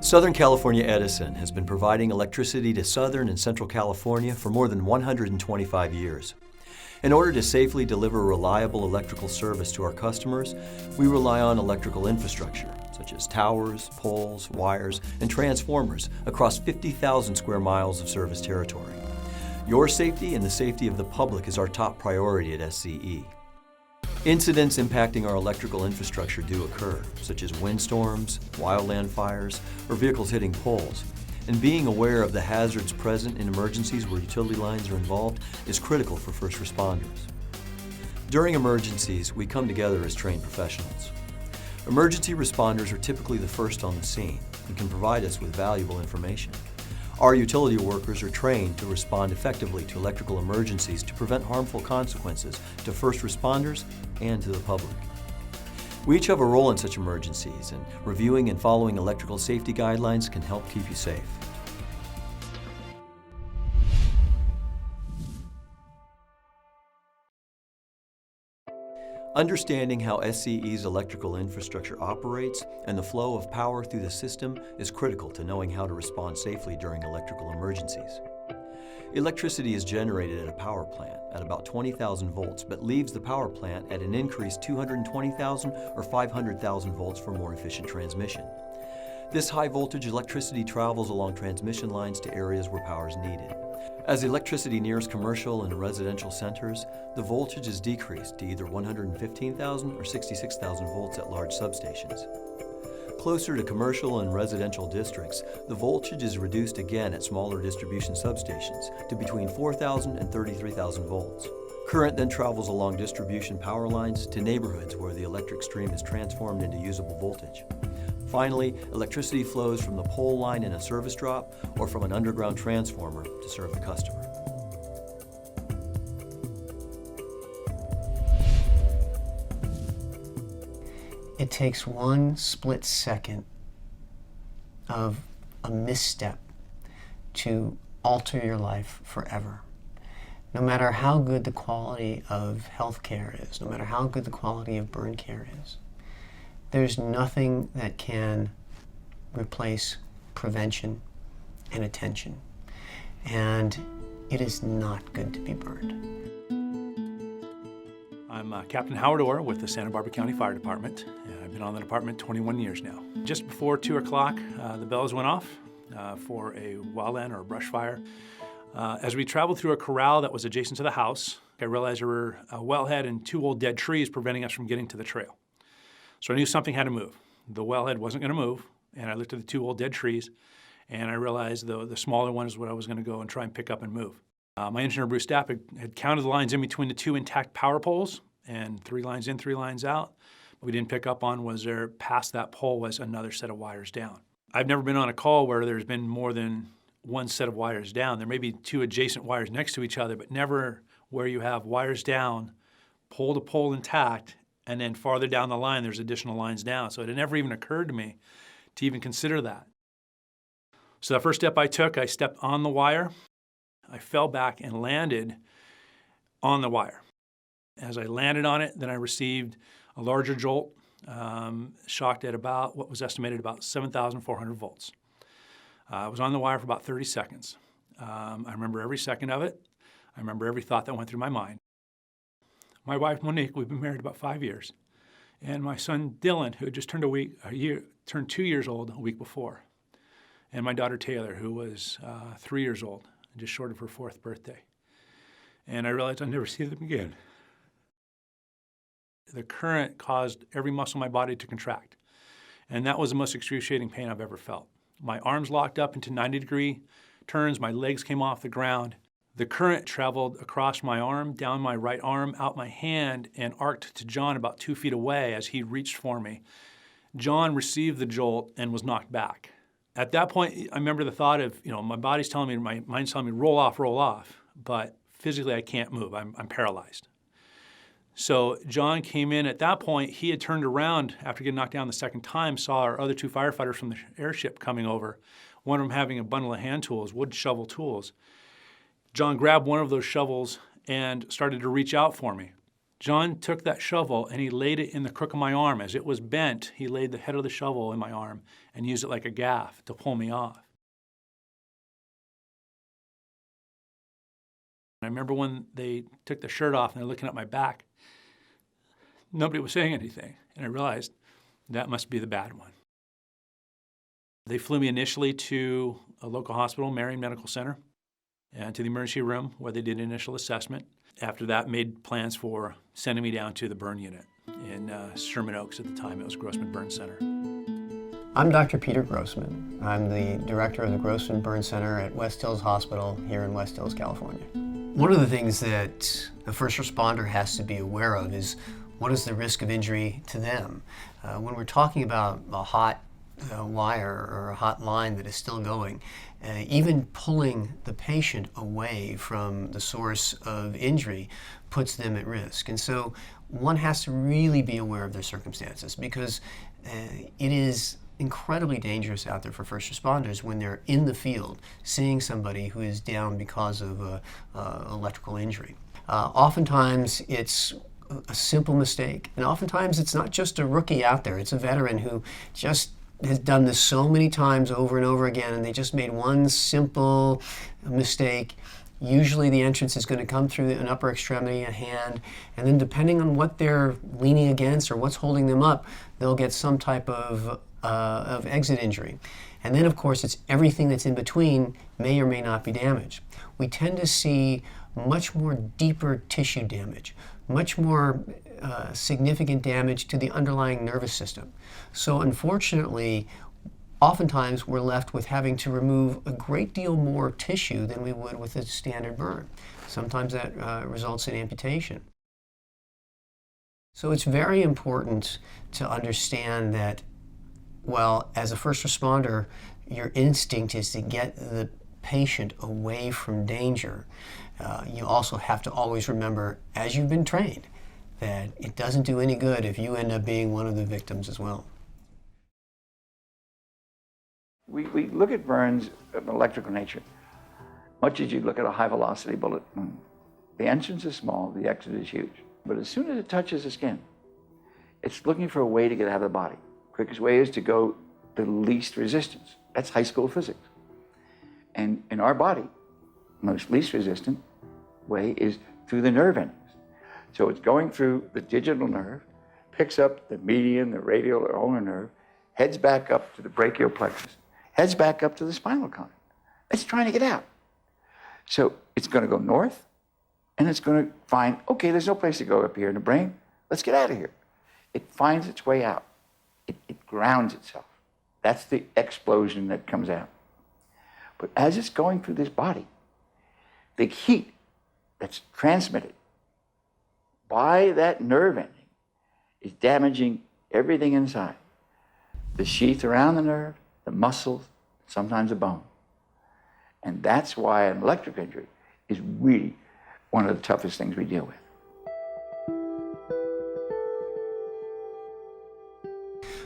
Southern California Edison has been providing electricity to Southern and Central California for more than 125 years. In order to safely deliver reliable electrical service to our customers, we rely on electrical infrastructure, such as towers, poles, wires, and transformers across 50,000 square miles of service territory. Your safety and the safety of the public is our top priority at SCE. Incidents impacting our electrical infrastructure do occur, such as windstorms, wildland fires, or vehicles hitting poles. And being aware of the hazards present in emergencies where utility lines are involved is critical for first responders. During emergencies, we come together as trained professionals. Emergency responders are typically the first on the scene and can provide us with valuable information. Our utility workers are trained to respond effectively to electrical emergencies to prevent harmful consequences to first responders and to the public. We each have a role in such emergencies, and reviewing and following electrical safety guidelines can help keep you safe. Understanding how SCE's electrical infrastructure operates and the flow of power through the system is critical to knowing how to respond safely during electrical emergencies. Electricity is generated at a power plant at about 20,000 volts, but leaves the power plant at an increased 220,000 or 500,000 volts for more efficient transmission. This high voltage electricity travels along transmission lines to areas where power is needed. As electricity nears commercial and residential centers, the voltage is decreased to either 115,000 or 66,000 volts at large substations. Closer to commercial and residential districts, the voltage is reduced again at smaller distribution substations to between 4,000 and 33,000 volts. Current then travels along distribution power lines to neighborhoods where the electric stream is transformed into usable voltage. Finally, electricity flows from the pole line in a service drop or from an underground transformer to serve the customer. It takes one split second of a misstep to alter your life forever. No matter how good the quality of health care is, no matter how good the quality of burn care is, there's nothing that can replace prevention and attention. And it is not good to be burned. I'm Captain Howard Orr with the Santa Barbara County Fire Department. I've been on the department 21 years now. Just before 2 o'clock, the bells went off for a wildland or a brush fire. As we traveled through a corral that was adjacent to the house, I realized there were a wellhead and 2 old dead trees preventing us from getting to the trail. So I knew something had to move. The wellhead wasn't going to move, and I looked at the 2 old dead trees, and I realized the smaller one is what I was going to go and try and pick up and move. My engineer, Bruce Stapp, had counted the lines in between the 2 intact power poles, and 3 lines in, 3 lines out. What we didn't pick up on was there, past that pole was another set of wires down. I've never been on a call where there's been more than 1 set of wires down. There may be 2 adjacent wires next to each other, but never where you have wires down, pole to pole intact, and then farther down the line, there's additional lines down. So it had never even occurred to me to even consider that. So the first step I took, I stepped on the wire. I fell back and landed on the wire. As I landed on it, then I received a larger jolt, shocked at about what was estimated about 7,400 volts. I was on the wire for about 30 seconds. I remember every second of it. I remember every thought that went through my mind. My wife, Monique, we've been married about 5 years. And my son, Dylan, who had just turned 2 years old a week before. And my daughter, Taylor, who was 3 years old, just short of her 4th birthday. And I realized I'd never see them again. The current caused every muscle in my body to contract. And that was the most excruciating pain I've ever felt. My arms locked up into 90-degree turns, my legs came off the ground. The current traveled across my arm, down my right arm, out my hand, and arced to John about 2 feet away as he reached for me. John received the jolt and was knocked back. At that point, I remember the thought of, my body's telling me, my mind's telling me, roll off, but physically I can't move, I'm paralyzed. So John came in. At that point, he had turned around after getting knocked down the second time, saw our other 2 firefighters from the airship coming over, one of them having a bundle of hand tools, wood shovel tools. John grabbed one of those shovels and started to reach out for me. John took that shovel and he laid it in the crook of my arm. As it was bent, he laid the head of the shovel in my arm and used it like a gaff to pull me off. I remember when they took the shirt off and they're looking at my back, nobody was saying anything. And I realized that must be the bad one. They flew me initially to a local hospital, Marion Medical Center, and to the emergency room where they did an initial assessment. After that, made plans for sending me down to the burn unit in Sherman Oaks. At the time, it was Grossman Burn Center. I'm Dr. Peter Grossman. I'm the director of the Grossman Burn Center at West Hills Hospital here in West Hills, California. One of the things that the first responder has to be aware of is what is the risk of injury to them. When we're talking about a hot wire or a hot line that is still going, even pulling the patient away from the source of injury puts them at risk. And so one has to really be aware of their circumstances, because it is incredibly dangerous out there for first responders when they're in the field seeing somebody who is down because of electrical injury. Oftentimes it's a simple mistake, and oftentimes it's not just a rookie out there, it's a veteran who just has done this so many times over and over again, and they just made one simple mistake. Usually the entrance is going to come through an upper extremity, a hand, and then depending on what they're leaning against or what's holding them up, they'll get some type of exit injury. And then, of course, it's everything that's in between may or may not be damaged. We tend to see much more deeper tissue damage, much more significant damage to the underlying nervous system. So unfortunately, oftentimes we're left with having to remove a great deal more tissue than we would with a standard burn. Sometimes that results in amputation. So it's very important to understand that, well, as a first responder, your instinct is to get the patient away from danger. You also have to always remember, as you've been trained, that it doesn't do any good if you end up being one of the victims as well. We look at burns of an electrical nature, much as you look at a high-velocity bullet. The entrance is small, the exit is huge. But as soon as it touches the skin, it's looking for a way to get out of the body. Quickest way is to go the least resistance. That's high school physics. And in our body, most least resistant way is through the nerve endings. So it's going through the digital nerve, picks up the median, the radial, or ulnar nerve, heads back up to the brachial plexus, heads back up to the spinal column. It's trying to get out. So it's going to go north, and it's going to find, okay, there's no place to go up here in the brain. Let's get out of here. It finds its way out. It grounds itself. That's the explosion that comes out. But as it's going through this body, the heat that's transmitted by that nerve ending is damaging everything inside. The sheath around the nerve, the muscles, sometimes the bone. And that's why an electric injury is really one of the toughest things we deal with.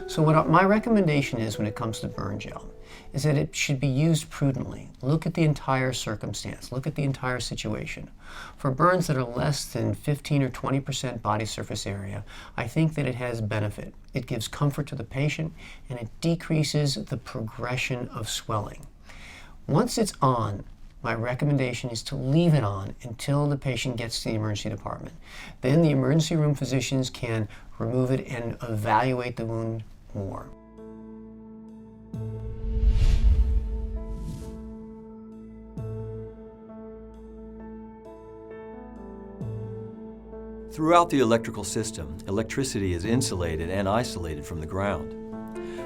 So what my recommendation is when it comes to burn gel is that it should be used prudently. Look at the entire circumstance. Look at the entire situation. For burns that are less than 15 or 20% body surface area, I think that it has benefit. It gives comfort to the patient, and it decreases the progression of swelling. Once it's on, my recommendation is to leave it on until the patient gets to the emergency department. Then the emergency room physicians can remove it and evaluate the wound more. Throughout the electrical system, electricity is insulated and isolated from the ground.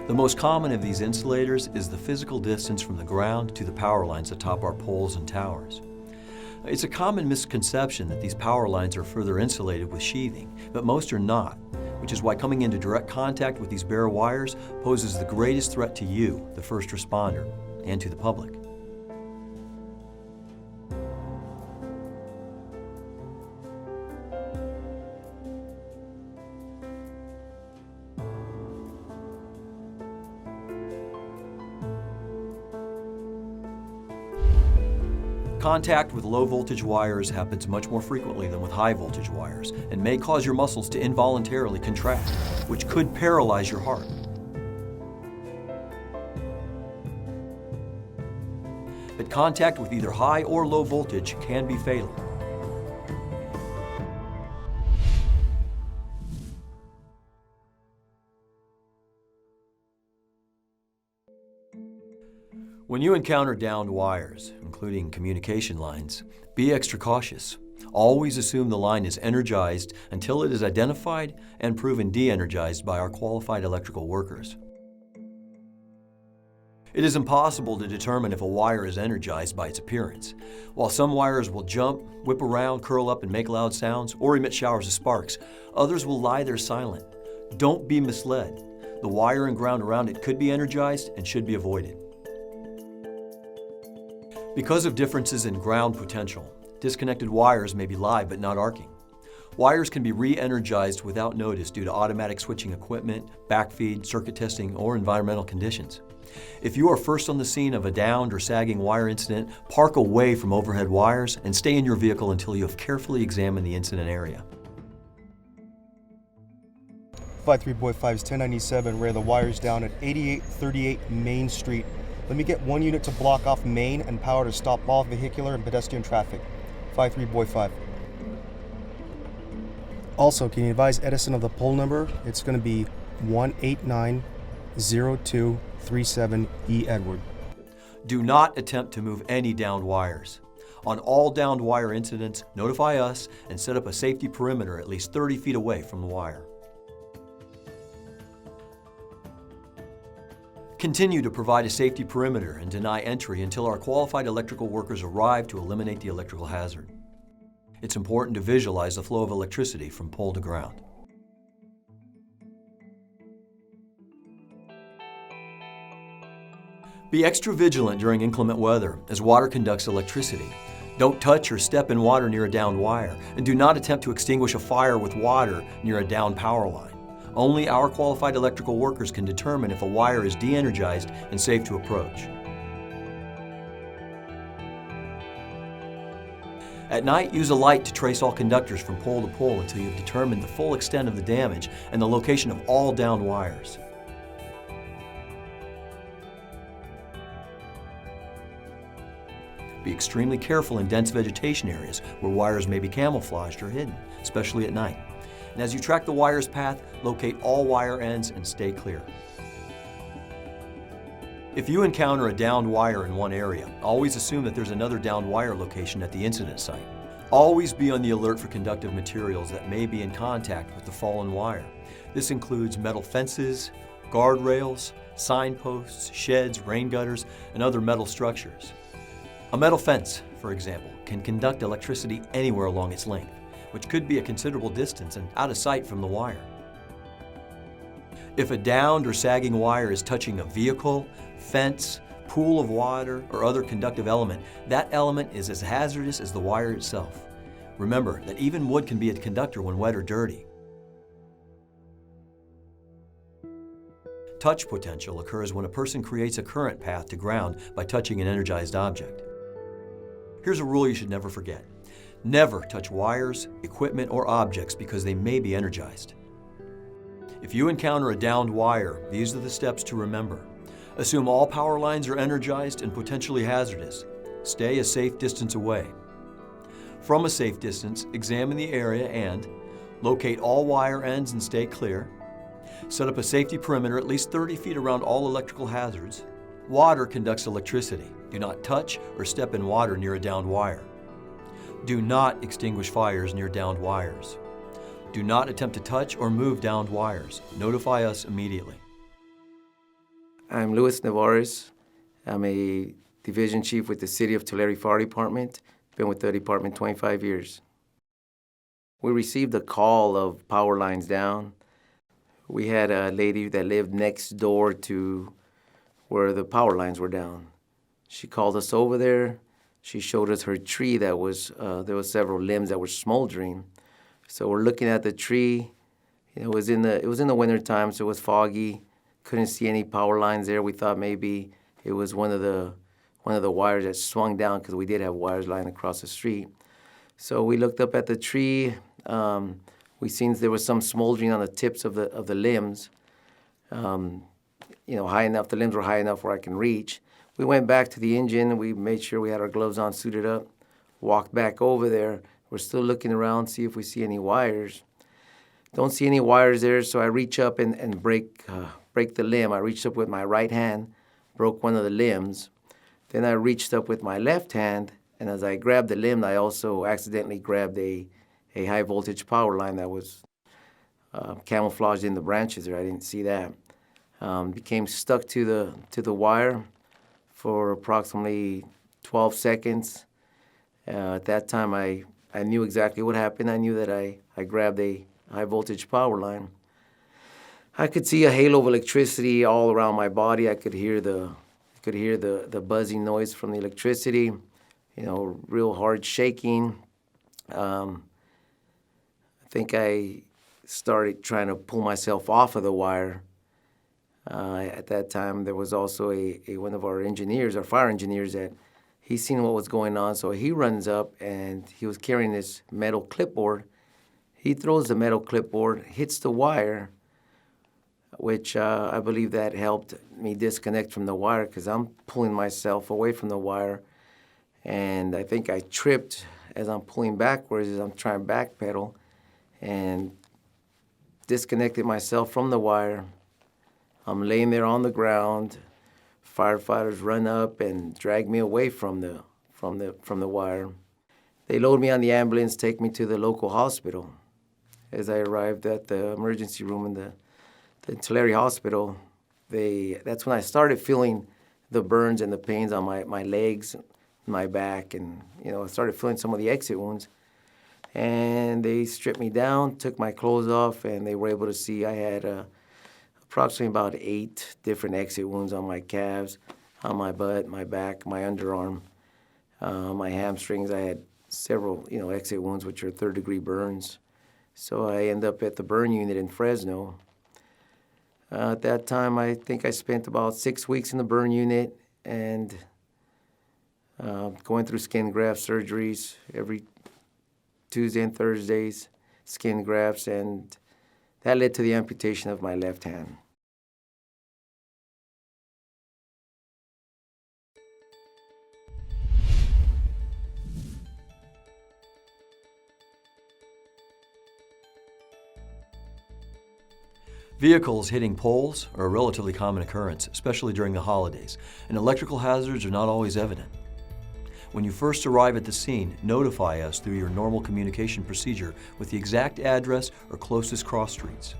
The most common of these insulators is the physical distance from the ground to the power lines atop our poles and towers. It's a common misconception that these power lines are further insulated with sheathing, but most are not, which is why coming into direct contact with these bare wires poses the greatest threat to you, the first responder, and to the public. Contact with low voltage wires happens much more frequently than with high voltage wires and may cause your muscles to involuntarily contract, which could paralyze your heart. But contact with either high or low voltage can be fatal. When you encounter downed wires, including communication lines, be extra cautious. Always assume the line is energized until it is identified and proven de-energized by our qualified electrical workers. It is impossible to determine if a wire is energized by its appearance. While some wires will jump, whip around, curl up, and make loud sounds, or emit showers of sparks, others will lie there silent. Don't be misled. The wire and ground around it could be energized and should be avoided. Because of differences in ground potential, disconnected wires may be live but not arcing. Wires can be re-energized without notice due to automatic switching equipment, backfeed, circuit testing, or environmental conditions. If you are first on the scene of a downed or sagging wire incident, park away from overhead wires and stay in your vehicle until you have carefully examined the incident area. 53 Boy 5's 1097, where the wire's down at 8838 Main Street. Let me get one unit to block off Main and power to stop all vehicular and pedestrian traffic. 53 Boy 5. Also, can you advise Edison of the pole number? It's going to be 1890237E Edward. Do not attempt to move any downed wires. On all downed wire incidents, notify us and set up a safety perimeter at least 30 feet away from the wire. Continue to provide a safety perimeter and deny entry until our qualified electrical workers arrive to eliminate the electrical hazard. It's important to visualize the flow of electricity from pole to ground. Be extra vigilant during inclement weather, as water conducts electricity. Don't touch or step in water near a downed wire, and do not attempt to extinguish a fire with water near a downed power line. Only our qualified electrical workers can determine if a wire is de-energized and safe to approach. At night, use a light to trace all conductors from pole to pole until you've determined the full extent of the damage and the location of all downed wires. Be extremely careful in dense vegetation areas where wires may be camouflaged or hidden, especially at night. And as you track the wire's path, locate all wire ends and stay clear. If you encounter a downed wire in one area, always assume that there's another downed wire location at the incident site. Always be on the alert for conductive materials that may be in contact with the fallen wire. This includes metal fences, guardrails, signposts, sheds, rain gutters, and other metal structures. A metal fence, for example, can conduct electricity anywhere along its length, which could be a considerable distance and out of sight from the wire. If a downed or sagging wire is touching a vehicle, fence, pool of water, or other conductive element, that element is as hazardous as the wire itself. Remember that even wood can be a conductor when wet or dirty. Touch potential occurs when a person creates a current path to ground by touching an energized object. Here's a rule you should never forget. Never touch wires, equipment, or objects because they may be energized. If you encounter a downed wire, these are the steps to remember. Assume all power lines are energized and potentially hazardous. Stay a safe distance away. From a safe distance, examine the area and locate all wire ends and stay clear. Set up a safety perimeter at least 30 feet around all electrical hazards. Water conducts electricity. Do not touch or step in water near a downed wire. Do not extinguish fires near downed wires. Do not attempt to touch or move downed wires. Notify us immediately. I'm Luis Navarez. I'm a division chief with the City of Tulare Fire Department. Been with the department 25 years. We received a call of power lines down. We had a lady that lived next door to where the power lines were down. She called us over there. She showed us her tree that was, there was several limbs that were smoldering. So we're looking at the tree. It was in the winter time, so it was foggy. Couldn't see any power lines there. We thought maybe it was one of the one of the wires that swung down, because we did have wires lying across the street. So we looked up at the tree. We seen there was some smoldering on the tips of the limbs. High enough, the limbs were high enough where I can reach. We went back to the engine. We made sure we had our gloves on, suited up, walked back over there. We're still looking around, see if we see any wires. Don't see any wires there, so I reach up and break the limb. I reached up with my right hand, broke one of the limbs. Then I reached up with my left hand, and as I grabbed the limb, I also accidentally grabbed a high voltage power line that was camouflaged in the branches there. I didn't see that. Became stuck to the wire for approximately 12 seconds. At that time, I knew exactly what happened. I knew that I grabbed a high voltage power line. I could see a halo of electricity all around my body. I could hear the buzzing noise from the electricity, real hard shaking. I think I started trying to pull myself off of the wire. At that time, there was also one of our engineers, our fire engineers, that he seen what was going on, so he runs up and he was carrying this metal clipboard. He throws the metal clipboard, hits the wire, which I believe that helped me disconnect from the wire because I'm pulling myself away from the wire. And I think I tripped as I'm pulling backwards, as I'm trying to backpedal, and disconnected myself from the wire. I'm laying there on the ground. Firefighters run up and drag me away from the wire. They load me on the ambulance, take me to the local hospital. As I arrived at the emergency room in the Tulare Hospital, that's when I started feeling the burns and the pains on my legs, my back, and I started feeling some of the exit wounds. And they stripped me down, took my clothes off, and they were able to see I had approximately about 8 different exit wounds on my calves, on my butt, my back, my underarm, my hamstrings. I had several, exit wounds, which are third-degree burns. So I ended up at the burn unit in Fresno. At that time, I think I spent about 6 weeks in the burn unit and going through skin graft surgeries every Tuesday and Thursdays, skin grafts, and that led to the amputation of my left hand. Vehicles hitting poles are a relatively common occurrence, especially during the holidays, and electrical hazards are not always evident. When you first arrive at the scene, notify us through your normal communication procedure with the exact address or closest cross streets.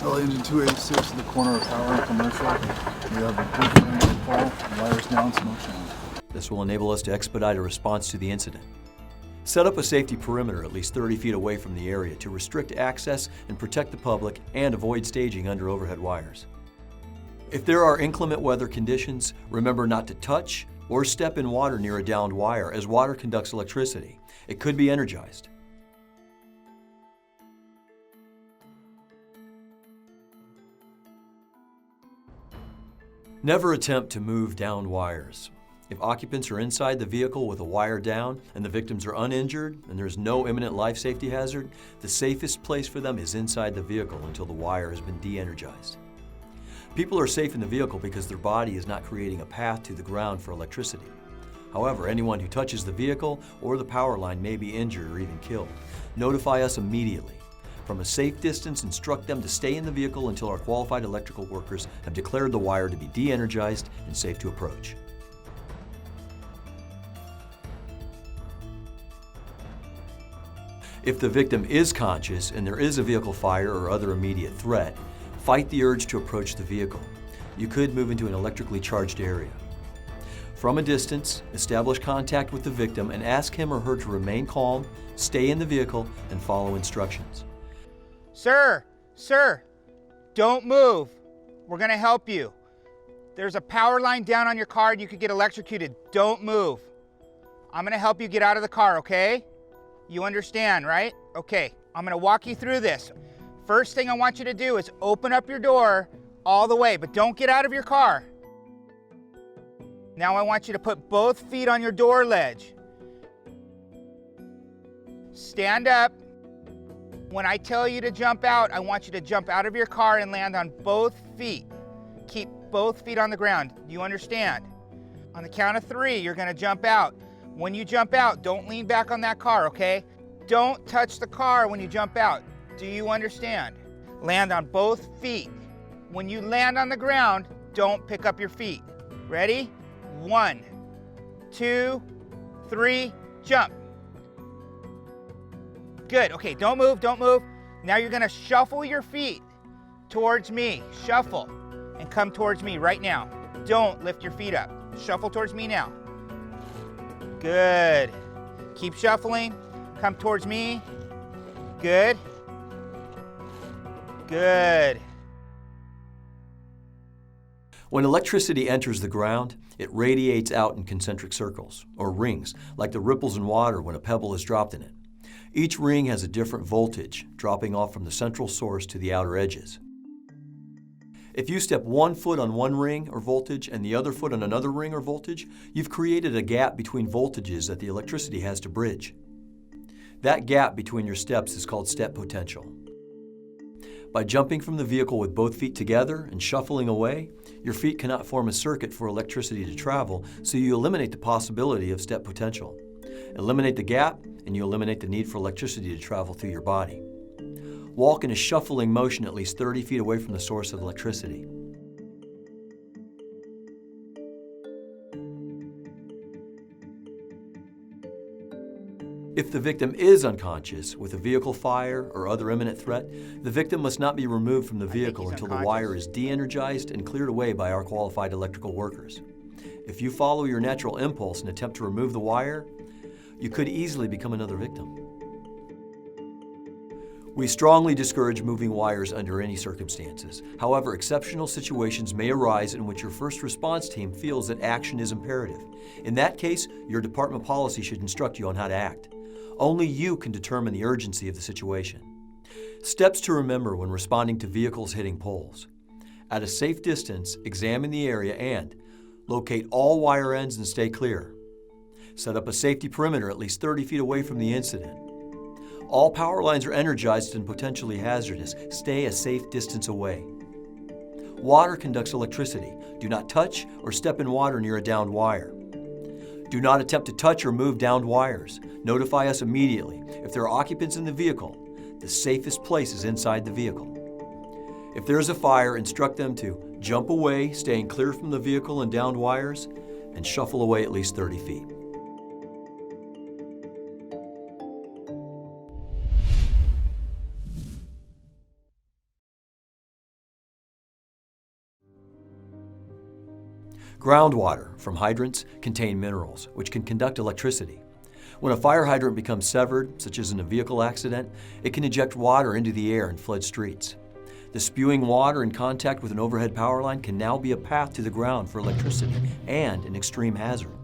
Well, engine 286 in the corner of Power and Commercial. We have a broken end of the pole, wires down, smoke showing. This will enable us to expedite a response to the incident. Set up a safety perimeter at least 30 feet away from the area to restrict access and protect the public and avoid staging under overhead wires. If there are inclement weather conditions, remember not to touch or step in water near a downed wire, as water conducts electricity. It could be energized. Never attempt to move downed wires. If occupants are inside the vehicle with a wire down and the victims are uninjured and there's no imminent life safety hazard, the safest place for them is inside the vehicle until the wire has been de-energized. People are safe in the vehicle because their body is not creating a path to the ground for electricity. However, anyone who touches the vehicle or the power line may be injured or even killed. Notify us immediately. From a safe distance, instruct them to stay in the vehicle until our qualified electrical workers have declared the wire to be de-energized and safe to approach. If the victim is conscious and there is a vehicle fire or other immediate threat, fight the urge to approach the vehicle. You could move into an electrically charged area. From a distance, establish contact with the victim and ask him or her to remain calm, stay in the vehicle, and follow instructions. Sir, don't move. We're gonna help you. There's a power line down on your car and you could get electrocuted. Don't move. I'm gonna help you get out of the car, okay? You understand, right? Okay, I'm gonna walk you through this. First thing I want you to do is open up your door all the way, but don't get out of your car. Now I want you to put both feet on your door ledge. Stand up. When I tell you to jump out, I want you to jump out of your car and land on both feet. Keep both feet on the ground. Do you understand? On the count of 3, you're gonna jump out. When you jump out, don't lean back on that car, okay? Don't touch the car when you jump out. Do you understand? Land on both feet. When you land on the ground, don't pick up your feet. Ready? 1, 2, 3, jump. Good, okay, don't move, don't move. Now you're gonna shuffle your feet towards me. Shuffle and come towards me right now. Don't lift your feet up. Shuffle towards me now. Good. Keep shuffling. Come towards me. Good. Good. When electricity enters the ground, it radiates out in concentric circles, or rings, like the ripples in water when a pebble is dropped in it. Each ring has a different voltage, dropping off from the central source to the outer edges. If you step one foot on one ring or voltage and the other foot on another ring or voltage, you've created a gap between voltages that the electricity has to bridge. That gap between your steps is called step potential. By jumping from the vehicle with both feet together and shuffling away, your feet cannot form a circuit for electricity to travel, so you eliminate the possibility of step potential. Eliminate the gap, and you eliminate the need for electricity to travel through your body. Walk in a shuffling motion at least 30 feet away from the source of electricity. If the victim is unconscious with a vehicle fire or other imminent threat, the victim must not be removed from the vehicle until the wire is de-energized and cleared away by our qualified electrical workers. If you follow your natural impulse and attempt to remove the wire, you could easily become another victim. We strongly discourage moving wires under any circumstances. However, exceptional situations may arise in which your first response team feels that action is imperative. In that case, your department policy should instruct you on how to act. Only you can determine the urgency of the situation. Steps to remember when responding to vehicles hitting poles. At a safe distance, examine the area and locate all wire ends and stay clear. Set up a safety perimeter at least 30 feet away from the incident. All power lines are energized and potentially hazardous. Stay a safe distance away. Water conducts electricity. Do not touch or step in water near a downed wire. Do not attempt to touch or move downed wires. Notify us immediately. If there are occupants in the vehicle, the safest place is inside the vehicle. If there is a fire, instruct them to jump away, staying clear from the vehicle and downed wires, and shuffle away at least 30 feet. Groundwater from hydrants contain minerals, which can conduct electricity. When a fire hydrant becomes severed, such as in a vehicle accident, it can eject water into the air and flood streets. The spewing water in contact with an overhead power line can now be a path to the ground for electricity and an extreme hazard.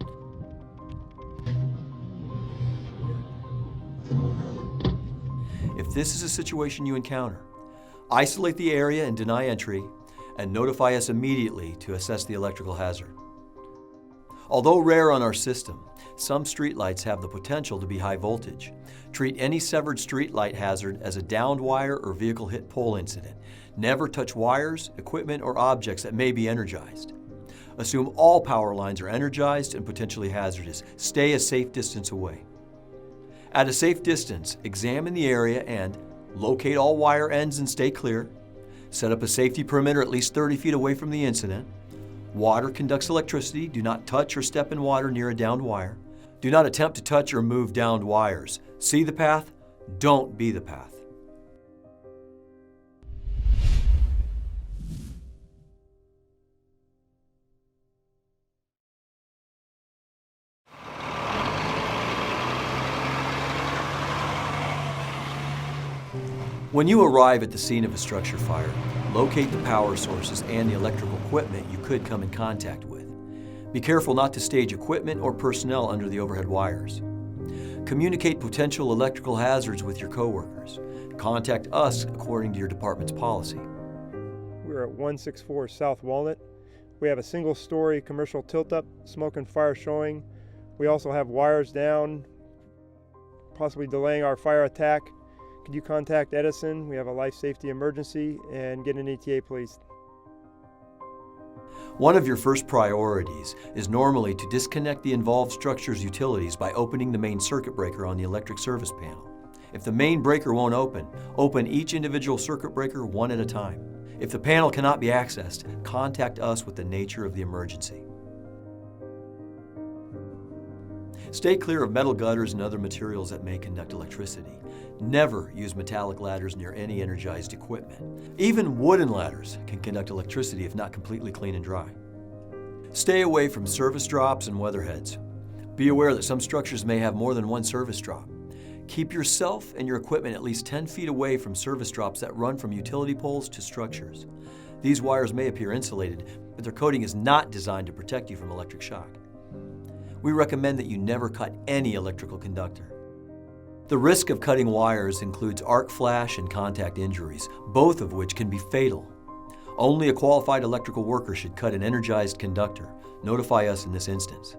If this is a situation you encounter, isolate the area and deny entry, and notify us immediately to assess the electrical hazard. Although rare on our system, some streetlights have the potential to be high voltage. Treat any severed streetlight hazard as a downed wire or vehicle hit pole incident. Never touch wires, equipment, or objects that may be energized. Assume all power lines are energized and potentially hazardous. Stay a safe distance away. At a safe distance, examine the area and locate all wire ends and stay clear. Set up a safety perimeter at least 30 feet away from the incident. Water conducts electricity. Do not touch or step in water near a downed wire. Do not attempt to touch or move downed wires. See the path, don't be the path. When you arrive at the scene of a structure fire, locate the power sources and the electrical equipment you could come in contact with. Be careful not to stage equipment or personnel under the overhead wires. Communicate potential electrical hazards with your coworkers. Contact us according to your department's policy. We're at 164 South Walnut. We have a single-story commercial tilt-up, smoke and fire showing. We also have wires down, possibly delaying our fire attack. Could you contact Edison? We have a life safety emergency, and get an ETA, please. One of your first priorities is normally to disconnect the involved structure's utilities by opening the main circuit breaker on the electric service panel. If the main breaker won't open each individual circuit breaker one at a time. If the panel cannot be accessed, contact us with the nature of the emergency. Stay clear of metal gutters and other materials that may conduct electricity. Never use metallic ladders near any energized equipment. Even wooden ladders can conduct electricity if not completely clean and dry. Stay away from service drops and weatherheads. Be aware that some structures may have more than one service drop. Keep yourself and your equipment at least 10 feet away from service drops that run from utility poles to structures. These wires may appear insulated, but their coating is not designed to protect you from electric shock. We recommend that you never cut any electrical conductor. The risk of cutting wires includes arc flash and contact injuries, both of which can be fatal. Only a qualified electrical worker should cut an energized conductor. Notify us in this instance.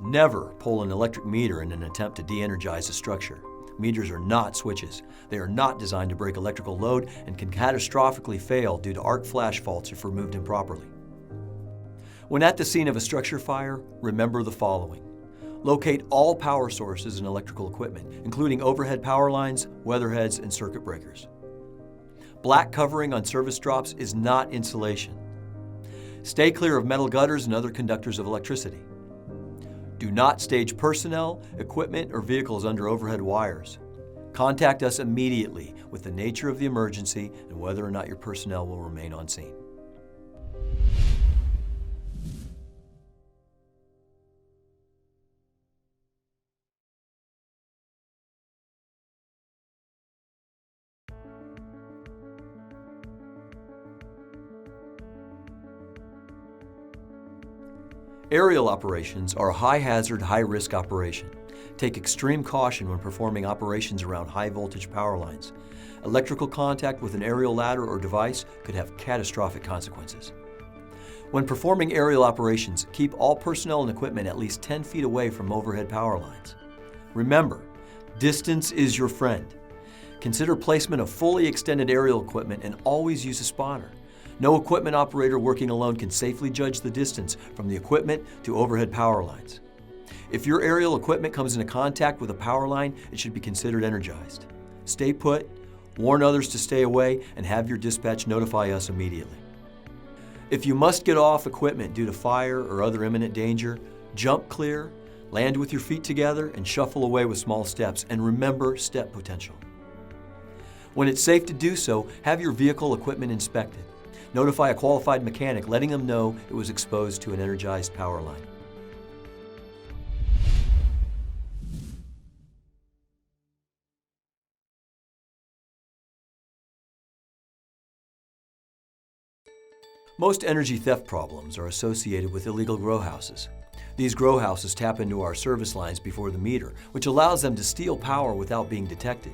Never pull an electric meter in an attempt to de-energize a structure. Meters are not switches. They are not designed to break electrical load and can catastrophically fail due to arc flash faults if removed improperly. When at the scene of a structure fire, remember the following. Locate all power sources and electrical equipment, including overhead power lines, weatherheads, and circuit breakers. Black covering on service drops is not insulation. Stay clear of metal gutters and other conductors of electricity. Do not stage personnel, equipment, or vehicles under overhead wires. Contact us immediately with the nature of the emergency and whether or not your personnel will remain on scene. Aerial operations are a high-hazard, high-risk operation. Take extreme caution when performing operations around high-voltage power lines. Electrical contact with an aerial ladder or device could have catastrophic consequences. When performing aerial operations, keep all personnel and equipment at least 10 feet away from overhead power lines. Remember, distance is your friend. Consider placement of fully extended aerial equipment and always use a spotter. No equipment operator working alone can safely judge the distance from the equipment to overhead power lines. If your aerial equipment comes into contact with a power line, it should be considered energized. Stay put, warn others to stay away, and have your dispatch notify us immediately. If you must get off equipment due to fire or other imminent danger, jump clear, land with your feet together, and shuffle away with small steps, and remember step potential. When it's safe to do so, have your vehicle equipment inspected. Notify a qualified mechanic, letting them know it was exposed to an energized power line. Most energy theft problems are associated with illegal grow houses. These grow houses tap into our service lines before the meter, which allows them to steal power without being detected.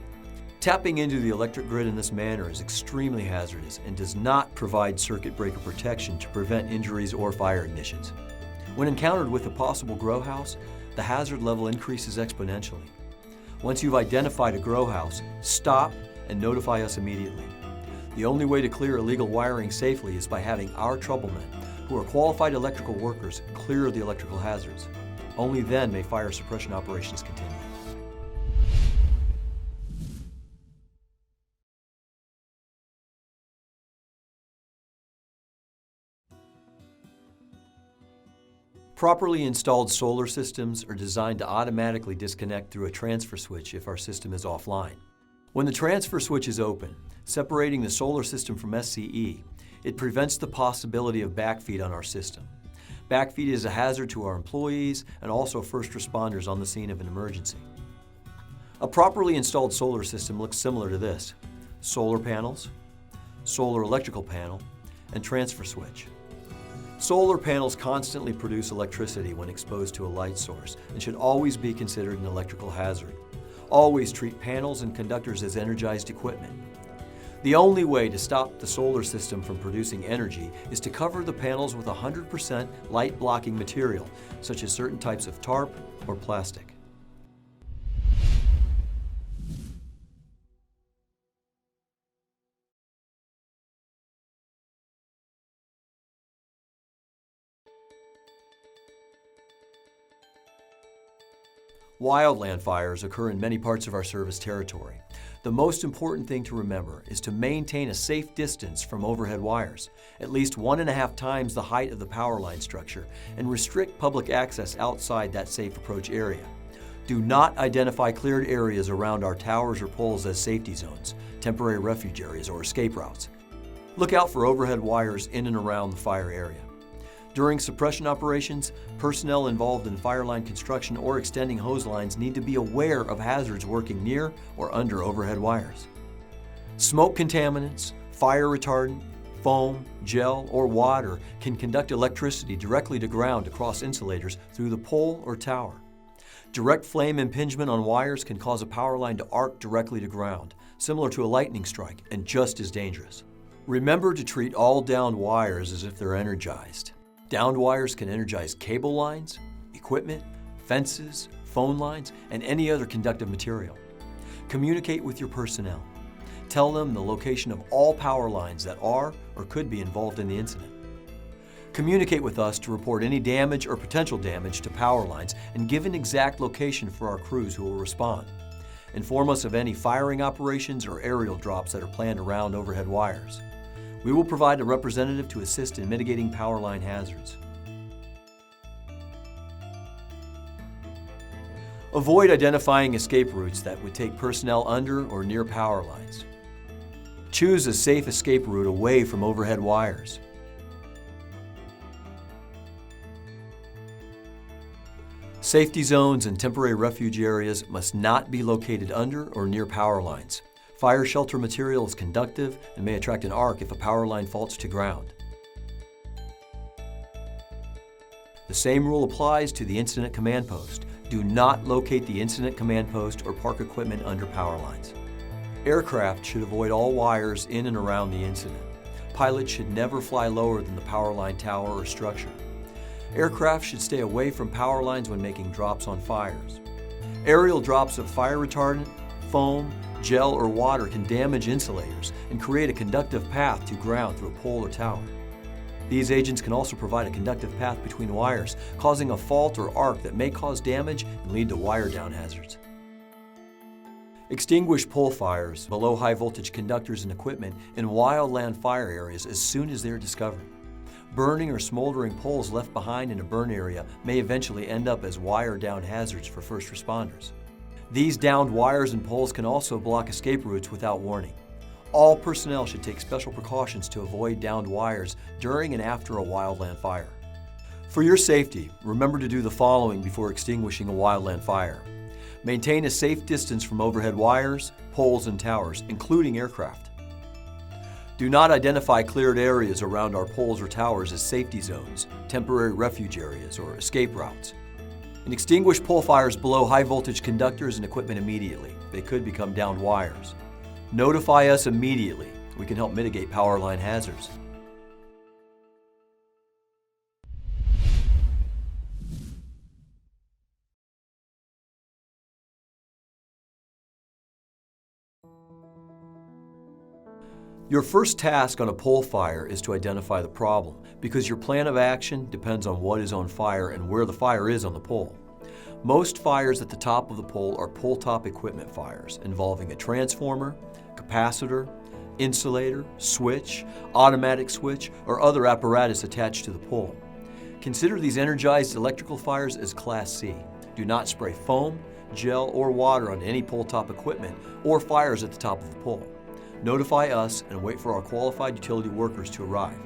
Tapping into the electric grid in this manner is extremely hazardous and does not provide circuit breaker protection to prevent injuries or fire ignitions. When encountered with a possible grow house, the hazard level increases exponentially. Once you've identified a grow house, stop and notify us immediately. The only way to clear illegal wiring safely is by having our troublemen, who are qualified electrical workers, clear the electrical hazards. Only then may fire suppression operations continue. Properly installed solar systems are designed to automatically disconnect through a transfer switch if our system is offline. When the transfer switch is open, separating the solar system from SCE, it prevents the possibility of backfeed on our system. Backfeed is a hazard to our employees and also first responders on the scene of an emergency. A properly installed solar system looks similar to this: solar panels, solar electrical panel, and transfer switch. Solar panels constantly produce electricity when exposed to a light source and should always be considered an electrical hazard. Always treat panels and conductors as energized equipment. The only way to stop the solar system from producing energy is to cover the panels with 100% light-blocking material, such as certain types of tarp or plastic. Wildland fires occur in many parts of our service territory. The most important thing to remember is to maintain a safe distance from overhead wires, at least 1.5 times the height of the power line structure, and restrict public access outside that safe approach area. Do not identify cleared areas around our towers or poles as safety zones, temporary refuge areas, or escape routes. Look out for overhead wires in and around the fire area. During suppression operations, personnel involved in fire line construction or extending hose lines need to be aware of hazards working near or under overhead wires. Smoke contaminants, fire retardant, foam, gel, or water can conduct electricity directly to ground across insulators through the pole or tower. Direct flame impingement on wires can cause a power line to arc directly to ground, similar to a lightning strike and just as dangerous. Remember to treat all downed wires as if they're energized. Downed wires can energize cable lines, equipment, fences, phone lines, and any other conductive material. Communicate with your personnel. Tell them the location of all power lines that are or could be involved in the incident. Communicate with us to report any damage or potential damage to power lines and give an exact location for our crews who will respond. Inform us of any firing operations or aerial drops that are planned around overhead wires. We will provide a representative to assist in mitigating power line hazards. Avoid identifying escape routes that would take personnel under or near power lines. Choose a safe escape route away from overhead wires. Safety zones and temporary refuge areas must not be located under or near power lines. Fire shelter material is conductive and may attract an arc if a power line faults to ground. The same rule applies to the incident command post. Do not locate the incident command post or park equipment under power lines. Aircraft should avoid all wires in and around the incident. Pilots should never fly lower than the power line tower or structure. Aircraft should stay away from power lines when making drops on fires. Aerial drops of fire retardant, foam, gel, or water can damage insulators and create a conductive path to ground through a pole or tower. These agents can also provide a conductive path between wires, causing a fault or arc that may cause damage and lead to wire down hazards. Extinguish pole fires below high voltage conductors and equipment in wildland fire areas as soon as they are discovered. Burning or smoldering poles left behind in a burn area may eventually end up as wire down hazards for first responders. These downed wires and poles can also block escape routes without warning. All personnel should take special precautions to avoid downed wires during and after a wildland fire. For your safety, remember to do the following before extinguishing a wildland fire. Maintain a safe distance from overhead wires, poles, and towers, including aircraft. Do not identify cleared areas around our poles or towers as safety zones, temporary refuge areas, or escape routes. And extinguish pole fires below high voltage conductors and equipment immediately. They could become downed wires. Notify us immediately. We can help mitigate power line hazards. Your first task on a pole fire is to identify the problem, because your plan of action depends on what is on fire and where the fire is on the pole. Most fires at the top of the pole are pole top equipment fires involving a transformer, capacitor, insulator, switch, automatic switch, or other apparatus attached to the pole. Consider these energized electrical fires as Class C. Do not spray foam, gel, or water on any pole top equipment or fires at the top of the pole. Notify us and wait for our qualified utility workers to arrive.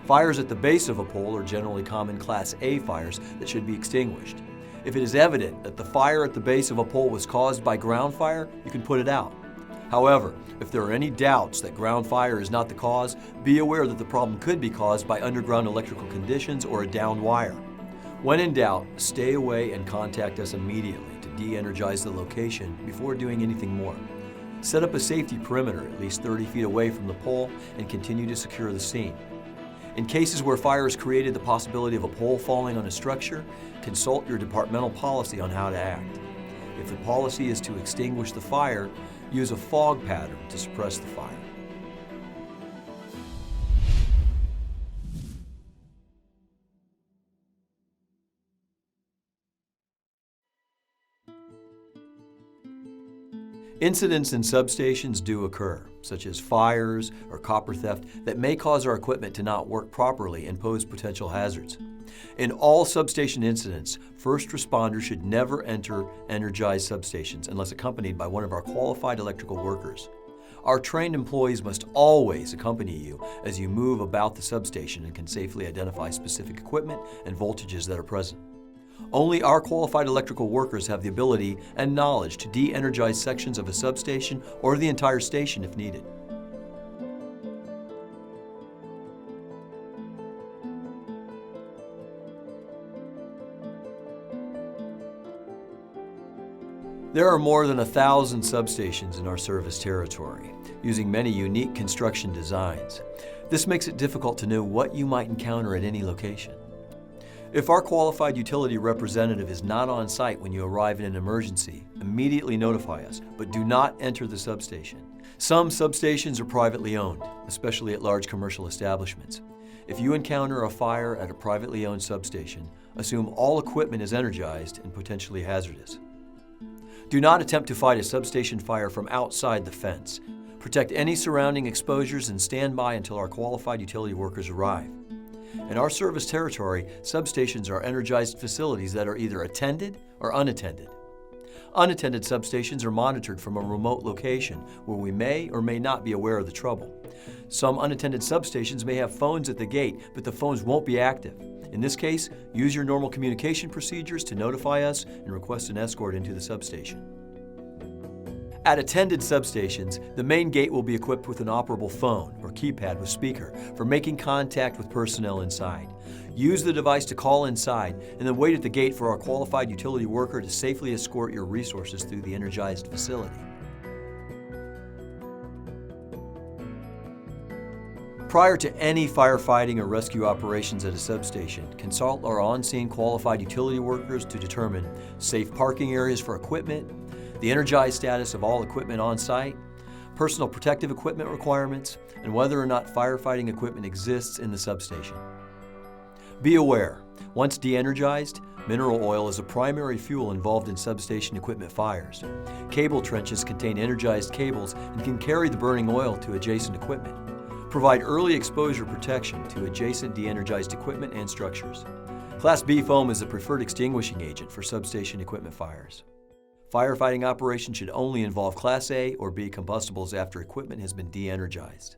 Fires at the base of a pole are generally common Class A fires that should be extinguished. If it is evident that the fire at the base of a pole was caused by ground fire, you can put it out. However, if there are any doubts that ground fire is not the cause, be aware that the problem could be caused by underground electrical conditions or a downed wire. When in doubt, stay away and contact us immediately to de-energize the location before doing anything more. Set up a safety perimeter at least 30 feet away from the pole and continue to secure the scene. In cases where fire has created the possibility of a pole falling on a structure, consult your departmental policy on how to act. If the policy is to extinguish the fire, use a fog pattern to suppress the fire. Incidents in substations do occur, such as fires or copper theft, that may cause our equipment to not work properly and pose potential hazards. In all substation incidents, first responders should never enter energized substations unless accompanied by one of our qualified electrical workers. Our trained employees must always accompany you as you move about the substation and can safely identify specific equipment and voltages that are present. Only our qualified electrical workers have the ability and knowledge to de-energize sections of a substation or the entire station if needed. There are more than 1,000 substations in our service territory, using many unique construction designs. This makes it difficult to know what you might encounter at any location. If our qualified utility representative is not on site when you arrive in an emergency, immediately notify us, but do not enter the substation. Some substations are privately owned, especially at large commercial establishments. If you encounter a fire at a privately owned substation, assume all equipment is energized and potentially hazardous. Do not attempt to fight a substation fire from outside the fence. Protect any surrounding exposures and stand by until our qualified utility workers arrive. In our service territory, substations are energized facilities that are either attended or unattended. Unattended substations are monitored from a remote location where we may or may not be aware of the trouble. Some unattended substations may have phones at the gate, but the phones won't be active. In this case, use your normal communication procedures to notify us and request an escort into the substation. At attended substations, the main gate will be equipped with an operable phone or keypad with speaker for making contact with personnel inside. Use the device to call inside and then wait at the gate for our qualified utility worker to safely escort your resources through the energized facility. Prior to any firefighting or rescue operations at a substation, consult our on-scene qualified utility workers to determine safe parking areas for equipment, the energized status of all equipment on site, personal protective equipment requirements, and whether or not firefighting equipment exists in the substation. Be aware, once de-energized, mineral oil is a primary fuel involved in substation equipment fires. Cable trenches contain energized cables and can carry the burning oil to adjacent equipment. Provide early exposure protection to adjacent de-energized equipment and structures. Class B foam is the preferred extinguishing agent for substation equipment fires. Firefighting operations should only involve Class A or B combustibles after equipment has been de-energized.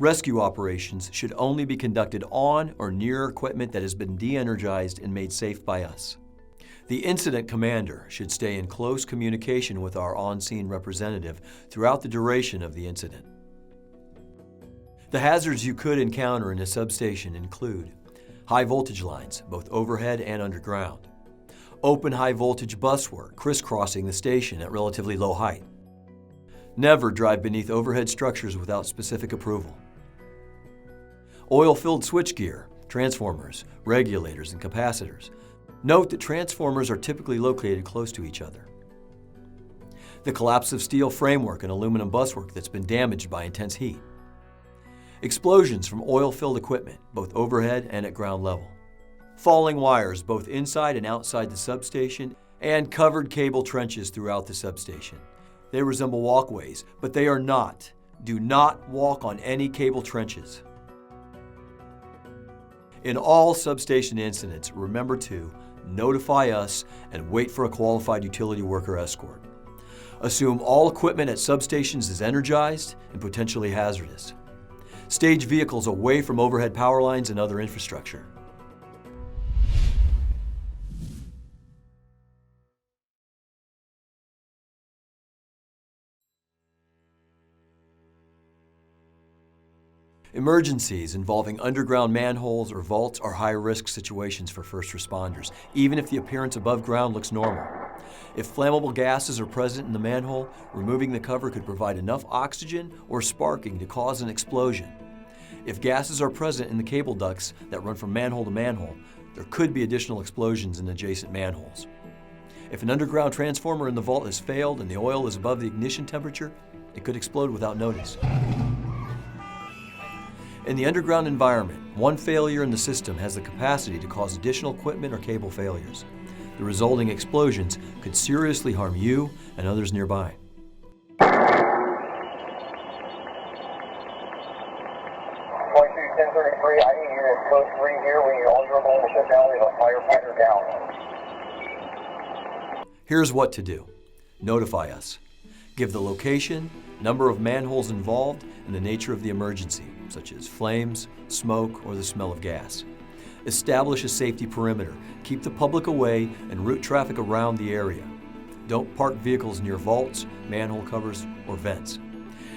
Rescue operations should only be conducted on or near equipment that has been de-energized and made safe by us. The incident commander should stay in close communication with our on-scene representative throughout the duration of the incident. The hazards you could encounter in a substation include high voltage lines, both overhead and underground, open high voltage buswork crisscrossing the station at relatively low height. Never drive beneath overhead structures without specific approval. Oil-filled switchgear, transformers, regulators, and capacitors. Note that transformers are typically located close to each other. The collapse of steel framework and aluminum buswork that's been damaged by intense heat. Explosions from oil-filled equipment, both overhead and at ground level. Falling wires both inside and outside the substation, and covered cable trenches throughout the substation. They resemble walkways, but they are not. Do not walk on any cable trenches. In all substation incidents, remember to notify us and wait for a qualified utility worker escort. Assume all equipment at substations is energized and potentially hazardous. Stage vehicles away from overhead power lines and other infrastructure. Emergencies involving underground manholes or vaults are high-risk situations for first responders, even if the appearance above ground looks normal. If flammable gases are present in the manhole, removing the cover could provide enough oxygen or sparking to cause an explosion. If gases are present in the cable ducts that run from manhole to manhole, there could be additional explosions in adjacent manholes. If an underground transformer in the vault has failed and the oil is above the ignition temperature, it could explode without notice. In the underground environment, one failure in the system has the capacity to cause additional equipment or cable failures. The resulting explosions could seriously harm you and others nearby. I need you to close 3 here. We need all your home to shut down. We have a firefighter down. Here's what to do. Notify us. Give the location, number of manholes involved, and the nature of the emergency, such as flames, smoke, or the smell of gas. Establish a safety perimeter. Keep the public away and route traffic around the area. Don't park vehicles near vaults, manhole covers, or vents.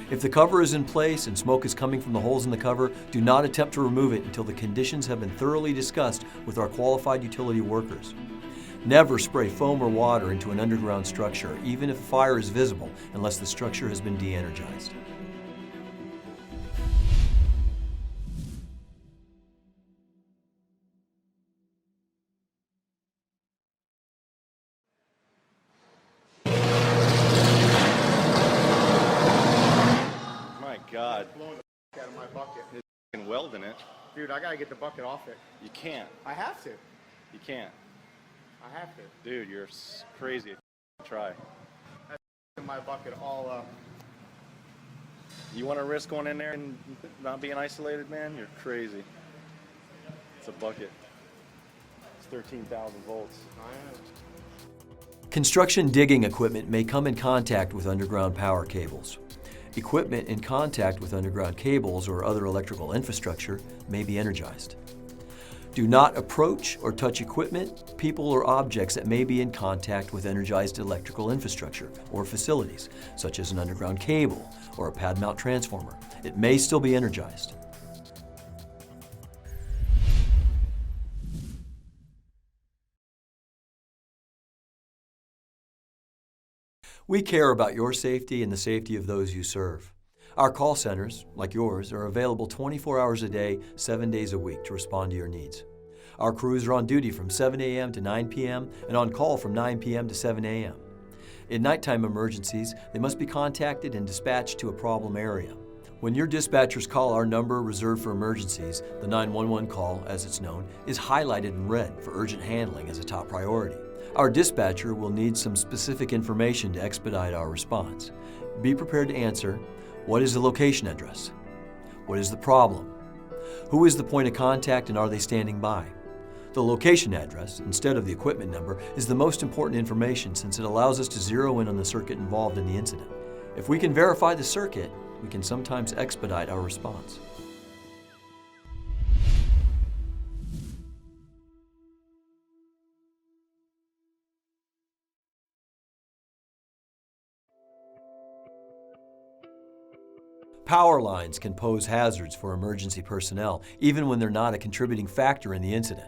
If the cover is in place and smoke is coming from the holes in the cover, do not attempt to remove it until the conditions have been thoroughly discussed with our qualified utility workers. Never spray foam or water into an underground structure, even if a fire is visible, unless the structure has been de-energized. God. Blowing the out of my bucket. There's f***ing weld in it. Dude, I gotta get the bucket off it. You can't. I have to. You can't. I have to. Dude, you're crazy. Try. That's in my bucket all up. You want to risk going in there and not being isolated, man? You're crazy. It's a bucket. It's 13,000 volts. I am. Construction digging equipment may come in contact with underground power cables. Equipment in contact with underground cables or other electrical infrastructure may be energized. Do not approach or touch equipment, people, or objects that may be in contact with energized electrical infrastructure or facilities, such as an underground cable or a pad mount transformer. It may still be energized. We care about your safety and the safety of those you serve. Our call centers, like yours, are available 24 hours a day, 7 days a week to respond to your needs. Our crews are on duty from 7 a.m. to 9 p.m. and on call from 9 p.m. to 7 a.m. In nighttime emergencies, they must be contacted and dispatched to a problem area. When your dispatchers call our number reserved for emergencies, the 911 call, as it's known, is highlighted in red for urgent handling as a top priority. Our dispatcher will need some specific information to expedite our response. Be prepared to answer, what is the location address? What is the problem? Who is the point of contact and are they standing by? The location address, instead of the equipment number, is the most important information since it allows us to zero in on the circuit involved in the incident. If we can verify the circuit, we can sometimes expedite our response. Power lines can pose hazards for emergency personnel, even when they're not a contributing factor in the incident.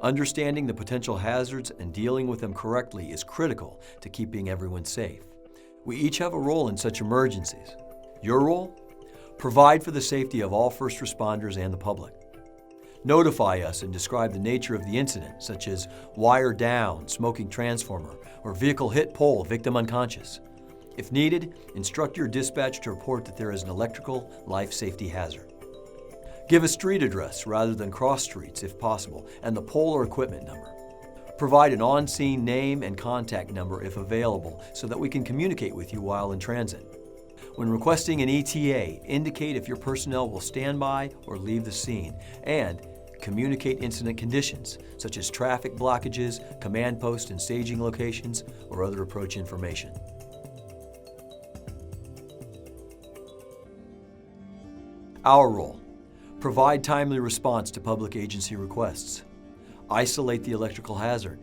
Understanding the potential hazards and dealing with them correctly is critical to keeping everyone safe. We each have a role in such emergencies. Your role? Provide for the safety of all first responders and the public. Notify us and describe the nature of the incident, such as wire down, smoking transformer, or vehicle hit pole, victim unconscious. If needed, instruct your dispatch to report that there is an electrical life safety hazard. Give a street address rather than cross streets if possible, and the pole or equipment number. Provide an on-scene name and contact number if available so that we can communicate with you while in transit. When requesting an ETA, indicate if your personnel will stand by or leave the scene, and communicate incident conditions such as traffic blockages, command post and staging locations, or other approach information. Our role: provide timely response to public agency requests. Isolate the electrical hazard.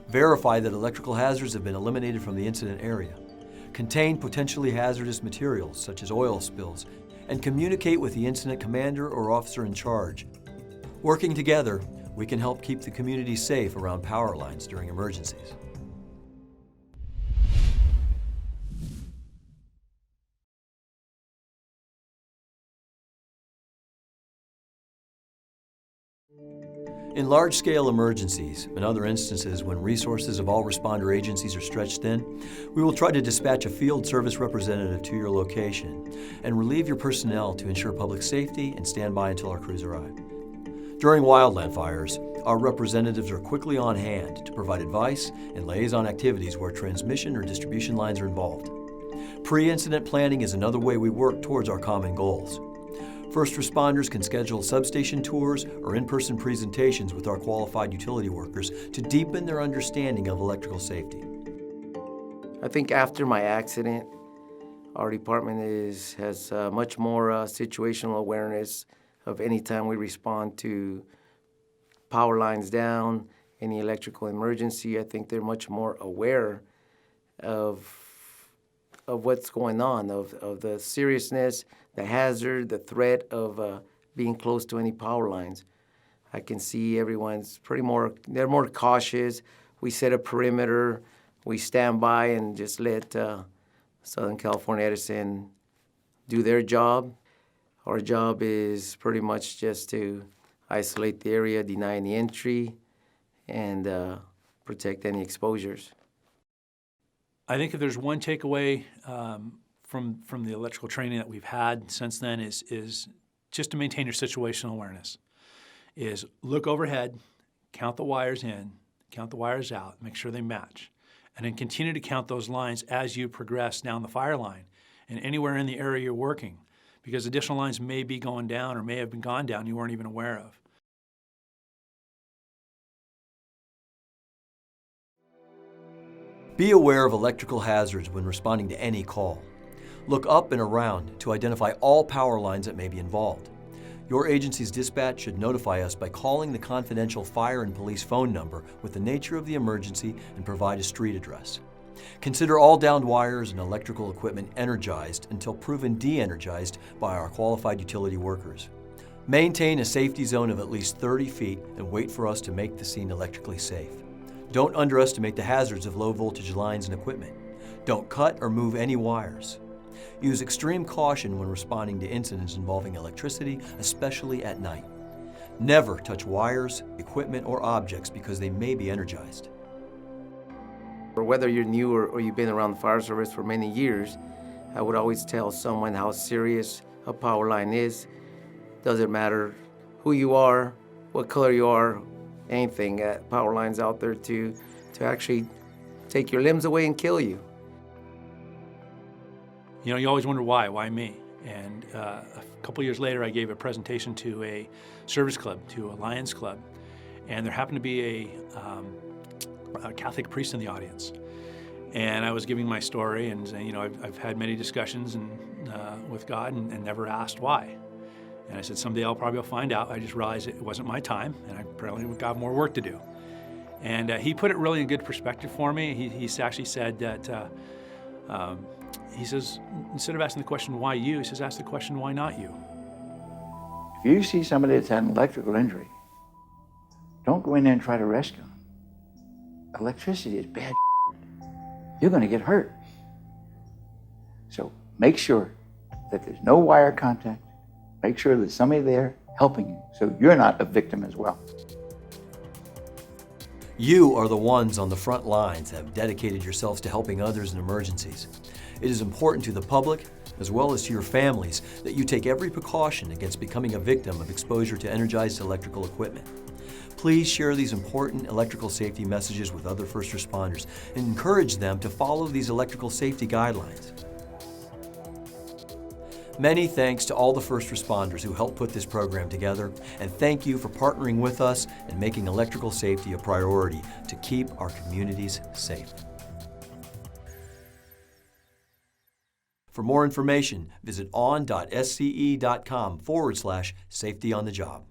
Verify that electrical hazards have been eliminated from the incident area. Contain potentially hazardous materials such as oil spills, and communicate with the incident commander or officer in charge. Working together, we can help keep the community safe around power lines during emergencies. In large-scale emergencies and other instances when resources of all responder agencies are stretched thin, we will try to dispatch a field service representative to your location and relieve your personnel to ensure public safety and stand by until our crews arrive. During wildland fires, our representatives are quickly on hand to provide advice and liaison activities where transmission or distribution lines are involved. Pre-incident planning is another way we work towards our common goals. First responders can schedule substation tours or in-person presentations with our qualified utility workers to deepen their understanding of electrical safety. I think after my accident, our department has much more situational awareness of any time we respond to power lines down, any electrical emergency. I think they're much more aware of what's going on, of the seriousness, the hazard, the threat of being close to any power lines. I can see everyone's they're more cautious. We set a perimeter, we stand by and just let Southern California Edison do their job. Our job is pretty much just to isolate the area, deny any entry, and protect any exposures. I think if there's one takeaway from the electrical training that we've had since then is just to maintain your situational awareness. Is look overhead, count the wires in, count the wires out, make sure they match, and then continue to count those lines as you progress down the fire line and anywhere in the area you're working, because additional lines may be going down or may have been gone down you weren't even aware of. Be aware of electrical hazards when responding to any call. Look up and around to identify all power lines that may be involved. Your agency's dispatch should notify us by calling the confidential fire and police phone number with the nature of the emergency and provide a street address. Consider all downed wires and electrical equipment energized until proven de-energized by our qualified utility workers. Maintain a safety zone of at least 30 feet and wait for us to make the scene electrically safe. Don't underestimate the hazards of low voltage lines and equipment. Don't cut or move any wires. Use extreme caution when responding to incidents involving electricity, especially at night. Never touch wires, equipment, or objects because they may be energized. Or whether you're new or you've been around the fire service for many years, I would always tell someone how serious a power line is. Doesn't matter who you are, what color you are, anything. Power lines out there to actually take your limbs away and kill you. You know, you always wonder why me? And a couple years later, I gave a presentation to a service club, to a Lions Club, and there happened to be a Catholic priest in the audience. And I was giving my story and saying, you know, I've had many discussions with God and never asked why. And I said, someday I'll probably find out. I just realized it wasn't my time, and I apparently got more work to do. And he put it really in good perspective for me. He actually said that, he says, instead of asking the question, why you? He says, ask the question, why not you? If you see somebody that's had an electrical injury, don't go in there and try to rescue them. Electricity is bad. You're going to get hurt. So make sure that there's no wire contact. Make sure there's somebody there helping you so you're not a victim as well. You are the ones on the front lines that have dedicated yourselves to helping others in emergencies. It is important to the public, as well as to your families, that you take every precaution against becoming a victim of exposure to energized electrical equipment. Please share these important electrical safety messages with other first responders and encourage them to follow these electrical safety guidelines. Many thanks to all the first responders who helped put this program together, and thank you for partnering with us and making electrical safety a priority to keep our communities safe. For more information, visit on.sce.com/safety on the job.